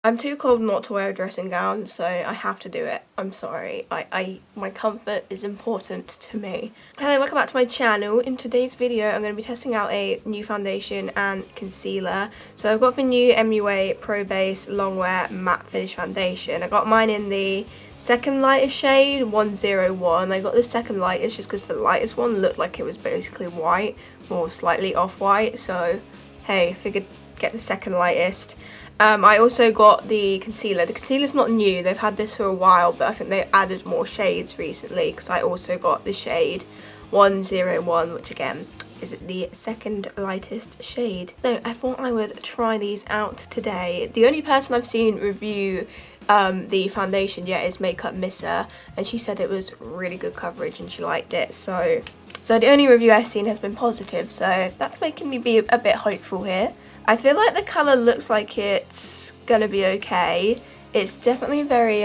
I'm too cold not to wear a dressing gown, so I have to do it. I'm sorry. My comfort is important to me. Hello, welcome back to my channel. In today's video, I'm going to be testing out a new foundation and concealer. So I've got the new MUA Pro Base Longwear Matte Finish Foundation. I got mine in the second lightest shade, 101. I got the second lightest just because the lightest one looked like it was basically white, more slightly off-white. So, hey, I figured get the second lightest. I also got the concealer. The concealer's not new, they've had this for a while, but I think they added more shades recently because I also got the shade 101, which again is the second lightest shade. So I thought I would try these out today. The only person I've seen review the foundation yet is Makeup Missa, and she said it was really good coverage and she liked it. So the only review I've seen has been positive, so that's making me be a bit hopeful here. I feel like the colour looks like it's gonna be okay. It's definitely very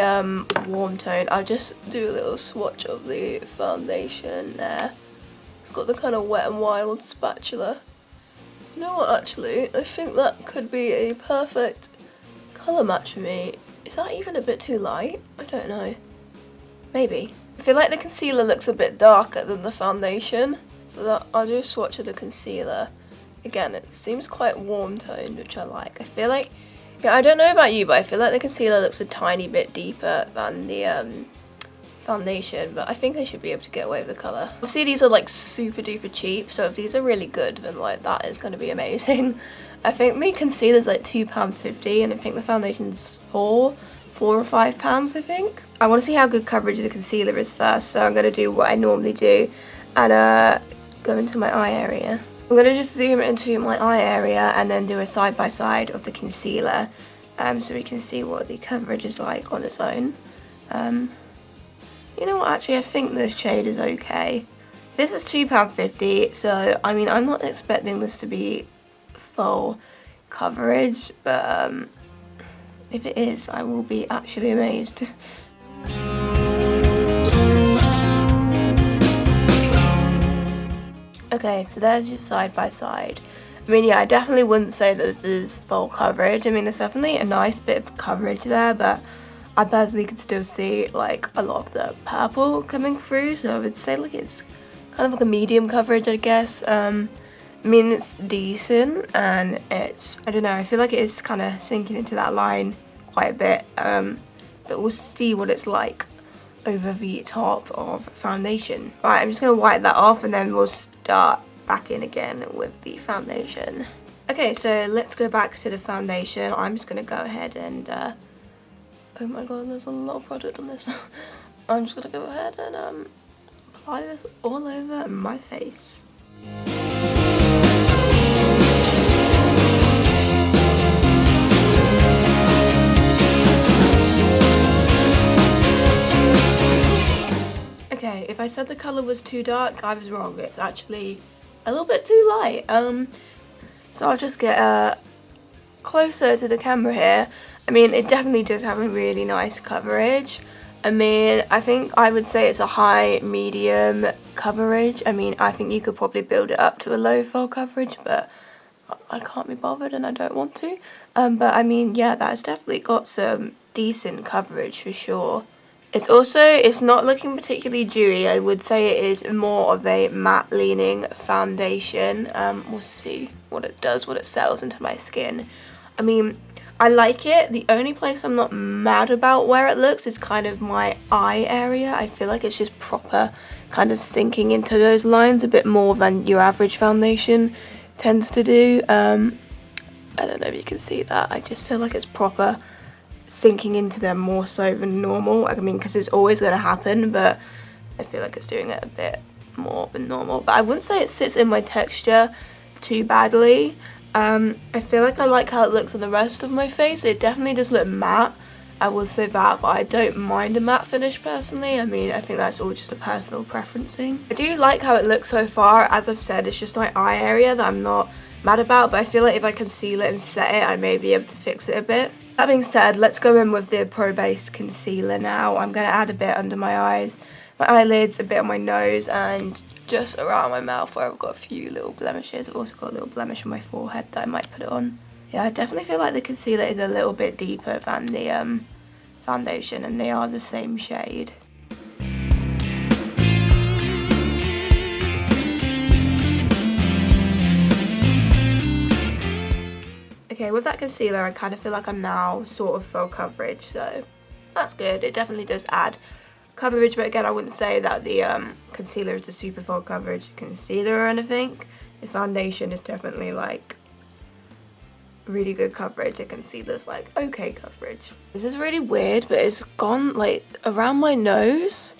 warm toned. I'll just do a little swatch of the foundation there. It's got the kind of Wet n Wild spatula. You know what, actually, I think that could be a perfect colour match for me. Is that even a bit too light? I don't know. Maybe. I feel like the concealer looks a bit darker than the foundation, so that I'll do a swatch of the concealer. Again, it seems quite warm toned, which I like. I feel like, yeah, I don't know about you, but I feel like the concealer looks a tiny bit deeper than the foundation, but I think I should be able to get away with the colour. Obviously these are like super duper cheap, so if these are really good, then like that is going to be amazing. I think the concealer's like £2.50 and I think the foundation's £4 or £5, I think. I want to see how good coverage the concealer is first, so I'm going to do what I normally do and go into my eye area. I'm going to just zoom into my eye area and then do a side by side of the concealer so we can see what the coverage is like on its own. You know what, actually I think this shade is okay. This is £2.50, so I mean I'm not expecting this to be full coverage, but if it is, I will be actually amazed. Okay, so there's your side by side. I mean, yeah, I definitely wouldn't say that this is full coverage. I mean, there's definitely a nice bit of coverage there, but I personally could still see like a lot of the purple coming through, so I would say like it's kind of like a medium coverage, I guess. I mean, it's decent, and it's, I don't know, I feel like it is kind of sinking into that line quite a bit, but we'll see what it's like over the top of foundation. Right, I'm just going to wipe that off and then we'll start back in again with the foundation. Okay, so let's go back to the foundation. I'm just going to go ahead and, oh my god, there's a lot of product on this. I'm just going to go ahead and apply this all over my face. Okay, if I said the colour was too dark, I was wrong. It's actually a little bit too light. So I'll just get closer to the camera here. I mean, it definitely does have a really nice coverage. I mean, I think I would say it's a high, medium coverage. I mean, I think you could probably build it up to a low full coverage, but I can't be bothered and I don't want to. But I mean, yeah, that's definitely got some decent coverage for sure. It's not looking particularly dewy. I would say it is more of a matte leaning foundation. We'll see what it does, what it settles into my skin. I mean, I like it. The only place I'm not mad about where it looks is kind of my eye area. I feel like it's just proper kind of sinking into those lines a bit more than your average foundation tends to do. I don't know if you can see that. I just feel like it's proper sinking into them more so than normal. I mean, because it's always going to happen, but I feel like it's doing it a bit more than normal. But I wouldn't say it sits in my texture too badly. I feel like I like how it looks on the rest of my face. It definitely does look matte, I will say that, but I don't mind a matte finish personally. I mean, I think that's all just a personal preference thing. I do like how it looks so far. As I've said, it's just my eye area that I'm not mad about, but I feel like if I conceal it and set it, I may be able to fix it a bit. That being said, let's go in with the Pro Base concealer now. I'm going to add a bit under my eyes, my eyelids, a bit on my nose, and just around my mouth where I've got a few little blemishes. I've also got a little blemish on my forehead that I might put it on Yeah, I definitely feel like the concealer is a little bit deeper than the foundation, and they are the same shade. Okay, with that concealer, I kind of feel like I'm now sort of full coverage, so that's good. It definitely does add coverage, but again, I wouldn't say that the concealer is the super full coverage concealer or anything. The foundation is definitely like really good coverage. The concealer's like okay coverage. This is really weird, but it's gone like around my nose.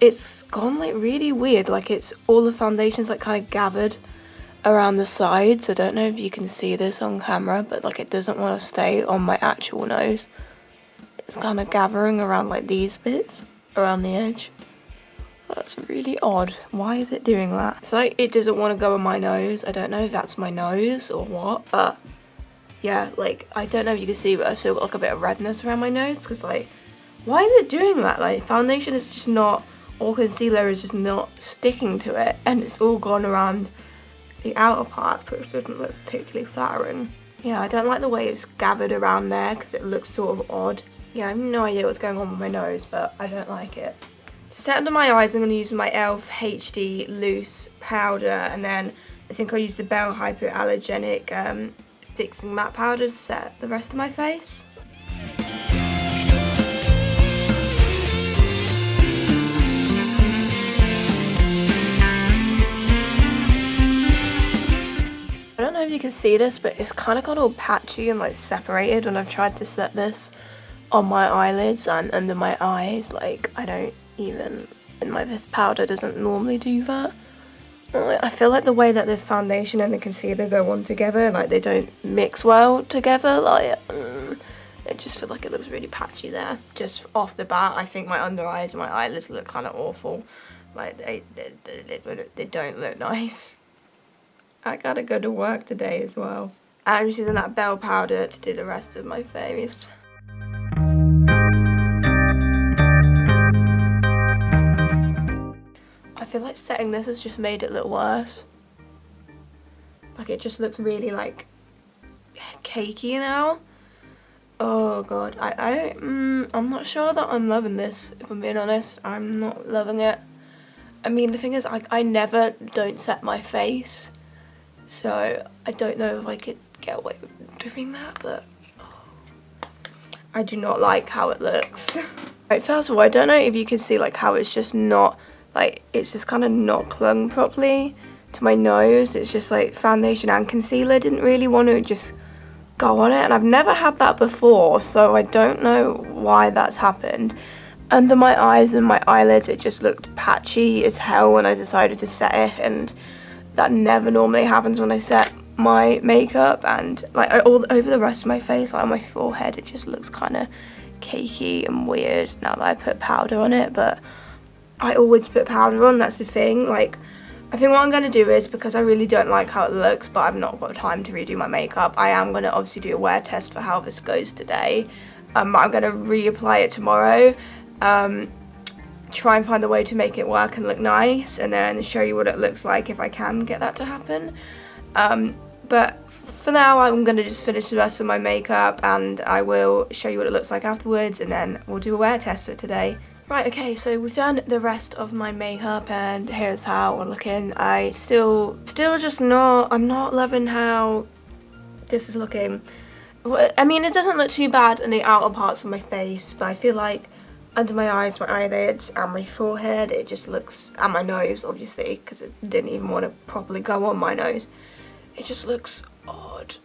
It's gone like really weird, like it's all the foundation's like kind of gathered around the sides. I don't know if you can see this on camera, but like it doesn't want to stay on my actual nose. It's kind of gathering around like these bits around the edge. That's really odd. Why is it doing that? It's like it doesn't want to go on my nose. I don't know if that's my nose or what, but yeah, like I don't know if you can see, but I've still got like a bit of redness around my nose, because like why is it doing that? Like foundation is just not, or concealer is just not sticking to it, and it's all gone around the outer part, which doesn't look particularly flattering. Yeah, I don't like the way it's gathered around there, because it looks sort of odd. Yeah, I have no idea what's going on with my nose, but I don't like it. To set under my eyes, I'm going to use my e.l.f. HD Loose Powder, and then I think I'll use the Bell Hypoallergenic Fixing Matte Powder to set the rest of my face. I don't know if you can see this, but it's kind of got all patchy and like separated when I've tried to set this on my eyelids and under my eyes. Like I don't even, and this powder doesn't normally do that. I feel like the way that the foundation and the concealer go on together, like they don't mix well together. Like I just feel like it looks really patchy there. Just off the bat, I think my under eyes and my eyelids look kind of awful. Like they don't look nice. I gotta go to work today as well. I'm just using that Bell powder to do the rest of my face. I feel like setting this has just made it look worse. Like it just looks really like cakey now. Oh god, I'm not sure that I'm loving this, if I'm being honest. I'm not loving it. I mean, the thing is, I never don't set my face. So I don't know if I could get away with doing that, but I do not like how it looks. Right, first of all, I don't know if you can see like how it's just not, like it's just kind of not clung properly to my nose. It's just like foundation and concealer didn't really want to just go on it, and I've never had that before, so I don't know why that's happened. Under my eyes and my eyelids, it just looked patchy as hell when I decided to set it, and that never normally happens when I set my makeup. And like all over the rest of my face, like on my forehead, it just looks kind of cakey and weird now that I put powder on it. But I always put powder on, that's the thing. Like I think what I'm going to do is, because I really don't like how it looks, but I've not got time to redo my makeup, I am going to obviously do a wear test for how this goes today. I'm going to reapply it tomorrow. Try and find a way to make it work and look nice, and then show you what it looks like if I can get that to happen. But for now, I'm going to just finish the rest of my makeup, and I will show you what it looks like afterwards, and then we'll do a wear test for today. Right, okay, so we've done the rest of my makeup, and here's how we're looking. I still just not, I'm not loving how this is looking. I mean, it doesn't look too bad in the outer parts of my face, but I feel like under my eyes, my eyelids, and my forehead, it just looks, and my nose, obviously, because it didn't even want to properly go on my nose. It just looks odd.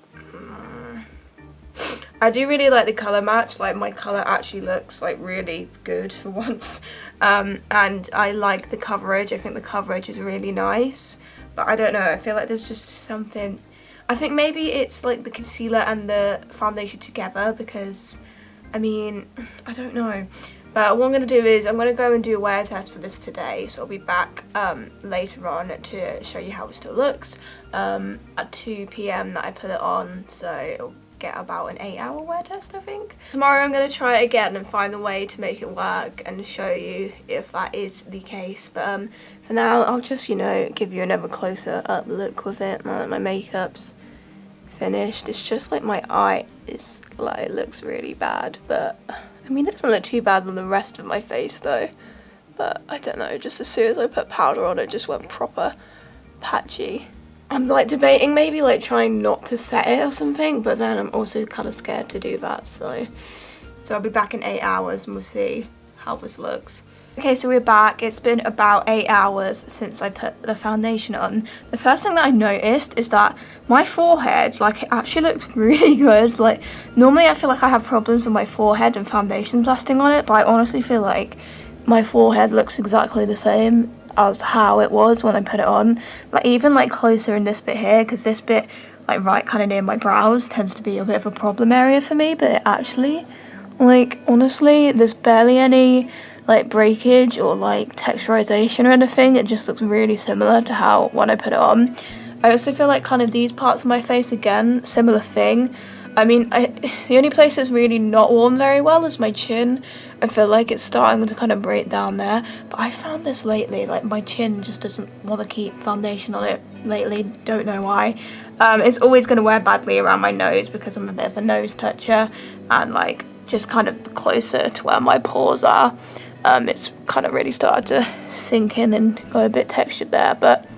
I do really like the colour match. Like my colour actually looks like really good for once. And I like the coverage. I think the coverage is really nice. But I don't know, I feel like there's just something. I think maybe it's like the concealer and the foundation together, because, I mean, I don't know. But what I'm going to do is I'm going to go and do a wear test for this today, so I'll be back later on to show you how it still looks at 2 PM that I put it on, so it'll get about an 8-hour wear test, I think. Tomorrow I'm going to try it again and find a way to make it work and show you if that is the case. But for now, I'll just, you know, give you another closer up look with it. My makeup's finished. It's just like my eye is like, it looks really bad, but I mean, it doesn't look too bad on the rest of my face though. But I don't know, just as soon as I put powder on, it just went proper patchy. I'm like debating maybe like trying not to set it or something, but then I'm also kind of scared to do that, so I'll be back in 8 hours and we'll see how this looks. Okay, so we're back. It's been about 8 hours since I put the foundation on. The first thing that I noticed is that my forehead, like, it actually looks really good. Like, normally I feel like I have problems with my forehead and foundations lasting on it, but I honestly feel like my forehead looks exactly the same as how it was when I put it on. Like, even like closer in this bit here, because this bit, like right kind of near my brows, tends to be a bit of a problem area for me, but it actually, like, honestly, there's barely any like breakage or like texturization or anything. It just looks really similar to how when I put it on. I also feel like kind of these parts of my face, again, similar thing. I mean, the only place that's really not worn very well is my chin. I feel like it's starting to kind of break down there, but I found this lately, like my chin just doesn't want to keep foundation on it lately, don't know why. It's always going to wear badly around my nose because I'm a bit of a nose toucher, and like just kind of closer to where my pores are. It's kind of really started to sink in and go a bit textured there, but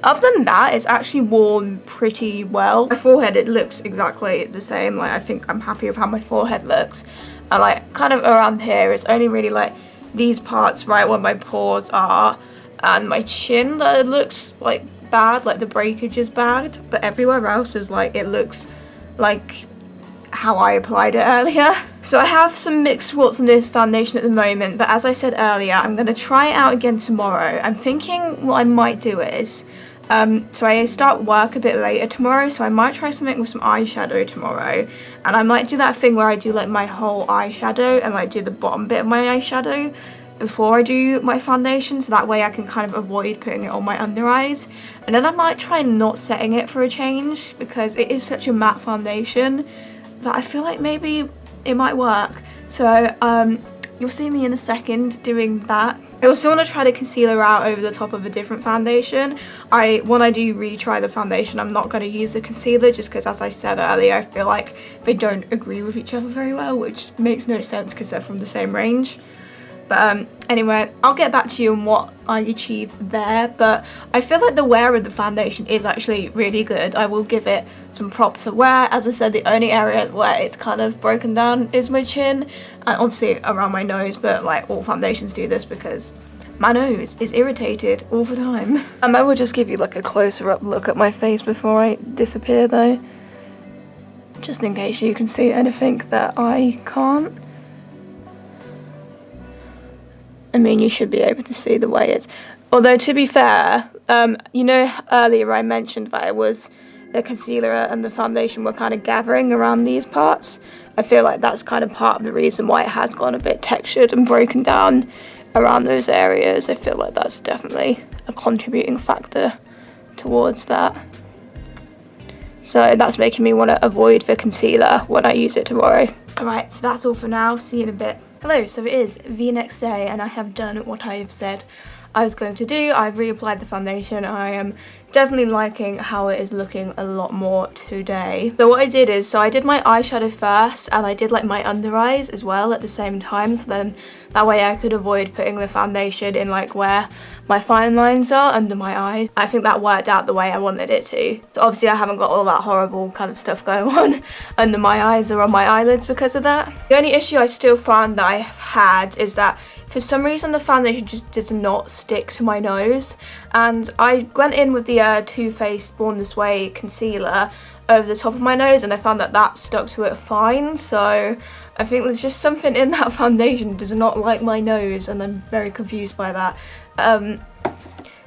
other than that, it's actually worn pretty well. My forehead, it looks exactly the same. Like, I think I'm happy with how my forehead looks. And like kind of around here, it's only really like these parts right where my pores are and my chin that it looks like bad, like the breakage is bad, but everywhere else is like, it looks like how I applied it earlier. So I have some mixed thoughts on this foundation at the moment, but as I said earlier, I'm going to try it out again tomorrow. I'm thinking what I might do is, so I start work a bit later tomorrow, so I might try something with some eyeshadow tomorrow, and I might do that thing where I do like my whole eyeshadow and like do the bottom bit of my eyeshadow before I do my foundation, so that way I can kind of avoid putting it on my under eyes. And then I might try not setting it for a change, because it is such a matte foundation that I feel like maybe it might work. So you'll see me in a second doing that. I also want to try the concealer out over the top of a different foundation. When I do retry the foundation, I'm not going to use the concealer, just because, as I said earlier, I feel like they don't agree with each other very well, which makes no sense because they're from the same range. But anyway, I'll get back to you on what I achieved there, but I feel like the wear of the foundation is actually really good. I will give it some props to wear. As I said, the only area where it's kind of broken down is my chin, and obviously around my nose, but like all foundations do this because my nose is irritated all the time. I will just give you like a closer up look at my face before I disappear though, just in case you can see anything that I can't. I mean, you should be able to see the way it's, although to be fair, you know, earlier I mentioned that it was the concealer and the foundation were kind of gathering around these parts. I feel like that's kind of part of the reason why it has gone a bit textured and broken down around those areas. I feel like that's definitely a contributing factor towards that. So that's making me want to avoid the concealer when I use it tomorrow. Alright, so that's all for now. See you in a bit. Hello, so it is the next day and I have done what I have said I was going to do. I've reapplied the foundation. I am definitely liking how it is looking a lot more today. So what I did is, so I did my eyeshadow first and I did like my under eyes as well at the same time, so then that way I could avoid putting the foundation in like where my fine lines are under my eyes. I think that worked out the way I wanted it to. So obviously I haven't got all that horrible kind of stuff going on under my eyes or on my eyelids because of that. The only issue I still found that I had is that for some reason the foundation just does not stick to my nose, and I went in with the Too Faced Born This Way concealer over the top of my nose and I found that that stuck to it fine, so I think there's just something in that foundation that does not like my nose and I'm very confused by that.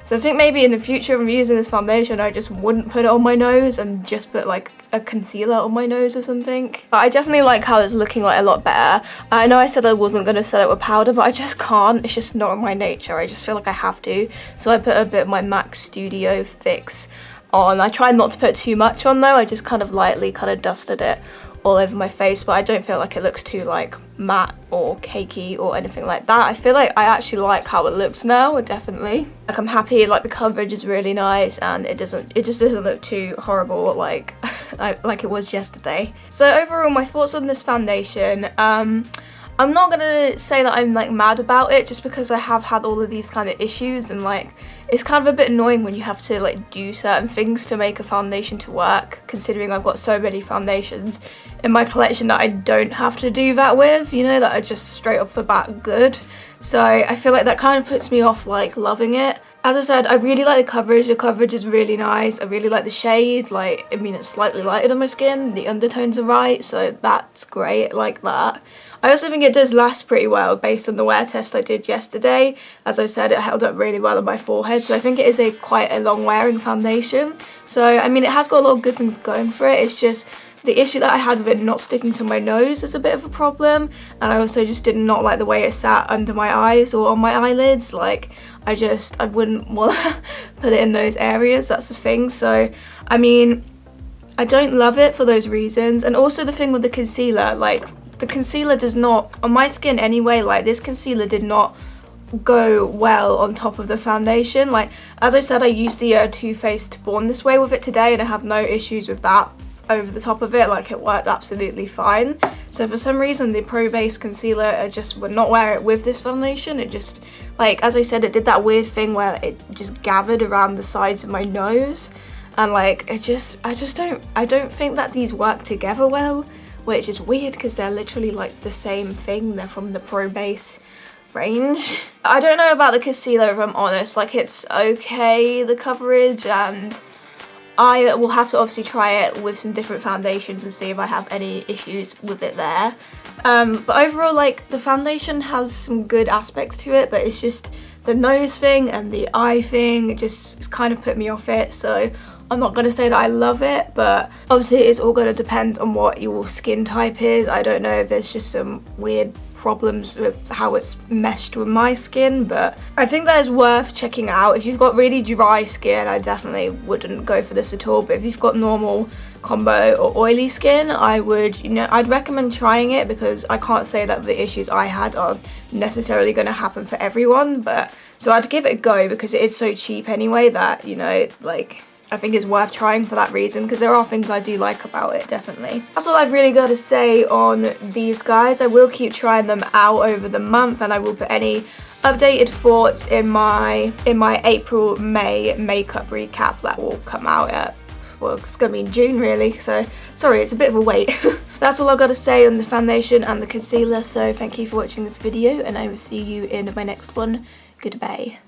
So I think maybe in the future if I'm using this foundation I just wouldn't put it on my nose and just put like a concealer on my nose or something. But I definitely like how it's looking like a lot better. I know I said I wasn't going to set it with powder, but I just can't. It's just not in my nature. I just feel like I have to. So I put a bit of my MAC Studio Fix on. I tried not to put too much on though. I just kind of lightly kind of dusted it all over my face, but I don't feel like it looks too like matte or cakey or anything like that. I feel like I actually like how it looks now, definitely. Like I'm happy, like the coverage is really nice and it just doesn't look too horrible like like it was yesterday. So overall, my thoughts on this foundation, I'm not gonna say that I'm like mad about it just because I have had all of these kind of issues, and like it's kind of a bit annoying when you have to like do certain things to make a foundation to work, considering I've got so many foundations in my collection that I don't have to do that with, you know, that are just straight off the bat good. So I feel like that kind of puts me off like loving it. As I said, I really like the coverage is really nice. I really like the shade, like, I mean, it's slightly lighter than my skin, the undertones are right, so that's great, I like that. I also think it does last pretty well based on the wear test I did yesterday. As I said, it held up really well on my forehead, so I think it is quite a long wearing foundation. So, I mean, it has got a lot of good things going for it, it's just the issue that I had with it not sticking to my nose is a bit of a problem, and I also just did not like the way it sat under my eyes or on my eyelids. Like, I wouldn't want to put it in those areas, that's the thing. So, I mean, I don't love it for those reasons. And also the thing with the concealer, like, the concealer does not, on my skin anyway, like, this concealer did not go well on top of the foundation. Like, as I said, I used the Too Faced Born This Way with it today, and I have no issues with that over the top of it. Like, it worked absolutely fine. So for some reason the Pro Base concealer, I just would not wear it with this foundation. It just, like, as I said, it did that weird thing where it just gathered around the sides of my nose, and like, I don't think that these work together well, which is weird because they're literally like the same thing. They're from the Pro Base range. I don't know about the concealer, if I'm honest. Like, it's okay, the coverage, and I will have to obviously try it with some different foundations and see if I have any issues with it there. But overall, like, the foundation has some good aspects to it, but it's just the nose thing and the eye thing, it's kind of put me off it. So I'm not going to say that I love it, but obviously it's all going to depend on what your skin type is. I don't know if there's just some weird problems with how it's meshed with my skin, but I think that is worth checking out. If you've got really dry skin, I definitely wouldn't go for this at all, but if you've got normal, combo or oily skin, I would, you know, I'd recommend trying it, because I can't say that the issues I had are necessarily going to happen for everyone. But so I'd give it a go, because it is so cheap anyway that, you know, like, I think it's worth trying for that reason, because there are things I do like about it, definitely. That's all I've really got to say on these guys. I will keep trying them out over the month, and I will put any updated thoughts in my April-May makeup recap that will come out at, well, it's going to be in June really, so sorry, it's a bit of a wait. That's all I've got to say on the foundation and the concealer, so thank you for watching this video, and I will see you in my next one. Goodbye.